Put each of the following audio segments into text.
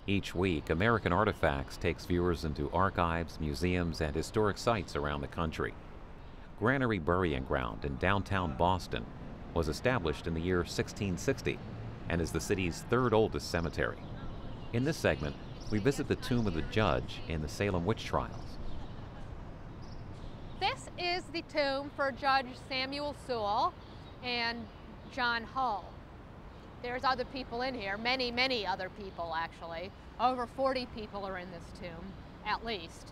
Each week, American Artifacts takes viewers into archives, museums, and historic sites around the country. Granary Burying Ground in downtown Boston was established in the year 1660 and is the city's third oldest cemetery. In this segment, we visit the tomb of the judge in the Salem witch trials. This is the tomb for Judge Samuel Sewall and John Hull. There's other people in here, many other people actually. Over 40 people are in this tomb, at least.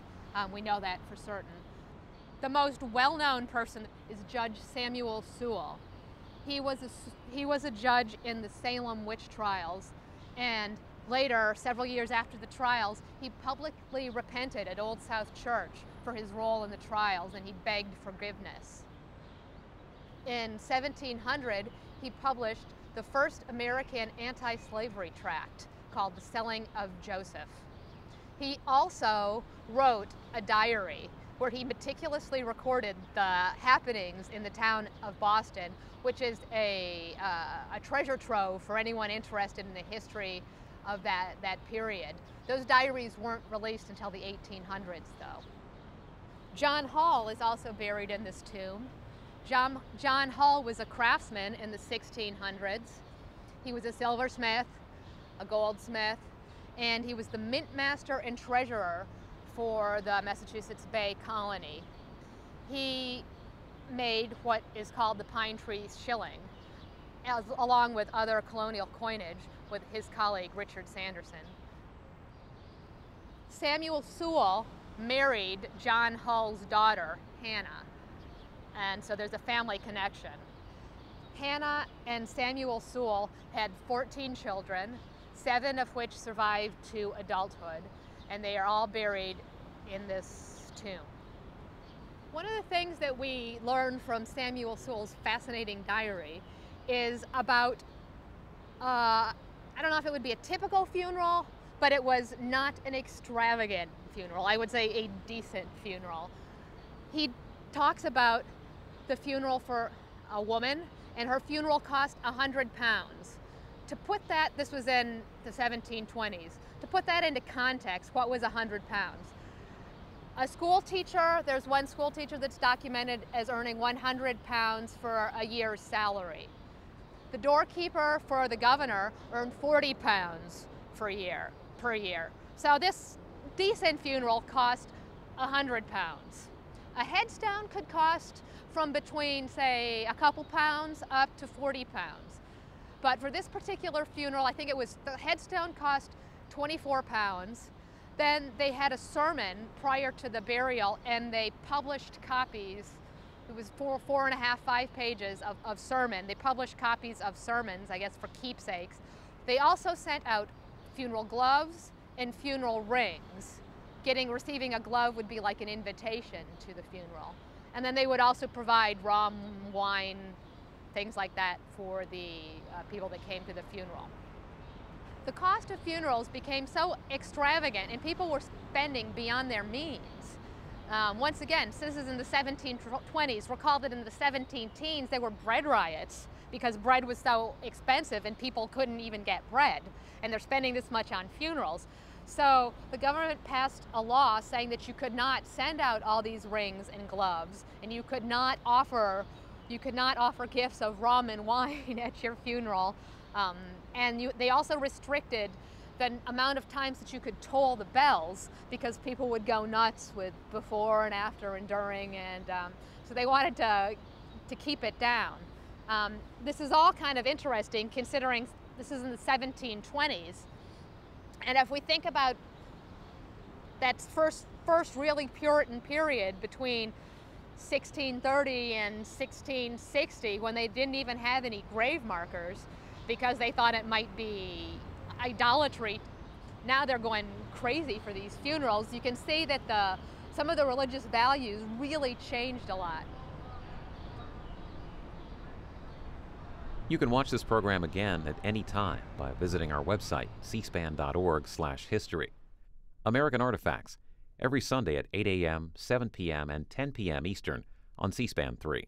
We know that for certain. The most well-known person is Judge Samuel Sewall. He was a judge in the Salem witch trials, and later, several years after the trials, he publicly repented at Old South Church for his role in the trials, and he begged forgiveness. In 1700, he published the first American anti-slavery tract called The Selling of Joseph. He also wrote a diary where he meticulously recorded the happenings in the town of Boston, which is a treasure trove for anyone interested in the history of that period. Those diaries weren't released until the 1800s, though. John Hull is also buried in this tomb. John Hull was a craftsman in the 1600s. He was a silversmith, a goldsmith, and he was the mint master and treasurer for the Massachusetts Bay Colony. He made what is called the Pine Tree Shilling, along with other colonial coinage with his colleague Richard Sanderson. Samuel Sewall married John Hull's daughter, Hannah, and so there's a family connection. Hannah and Samuel Sewall had 14 children, 7 of which survived to adulthood, and they are all buried in this tomb. One of the things that we learned from Samuel Sewall's fascinating diary is about, I don't know if it would be a typical funeral, but it was not an extravagant funeral. I would say a decent funeral. He talks about the funeral for a woman, and her funeral cost £100. To put that, this was in the 1720s, to put that into context, what was £100? A school teacher, there's one school teacher that's documented as earning £100 for a year's salary. The doorkeeper for the governor earned £40 per year. So this decent funeral cost £100. A headstone could cost from between, say, a couple pounds up to £40. But for this particular funeral, I think the headstone cost £24. Then they had a sermon prior to the burial, and they published copies. It was 4.5, 5 pages of sermon. They published copies of sermons, I guess, for keepsakes. They also sent out funeral gloves and funeral rings. Receiving a glove would be like an invitation to the funeral. And then they would also provide rum, wine, things like that for the people that came to the funeral. The cost of funerals became so extravagant, and people were spending beyond their means. Once again, this is in the 1720s. Recall that in the 17 teens, there were bread riots because bread was so expensive and people couldn't even get bread, and they're spending this much on funerals. So the government passed a law saying that you could not send out all these rings and gloves, and you could not offer gifts of rum and wine at your funeral. They also restricted the amount of times that you could toll the bells, because people would go nuts with before and after and during, and so they wanted to keep it down. This is all kind of interesting considering this is in the 1720s. And if we think about that first really Puritan period between 1630 and 1660, when they didn't even have any grave markers because they thought it might be idolatry, now they're going crazy for these funerals. You can see that some of the religious values really changed a lot. You can watch this program again at any time by visiting our website, cspan.org/history. American Artifacts, every Sunday at 8 a.m., 7 p.m., and 10 p.m. Eastern on C-SPAN 3.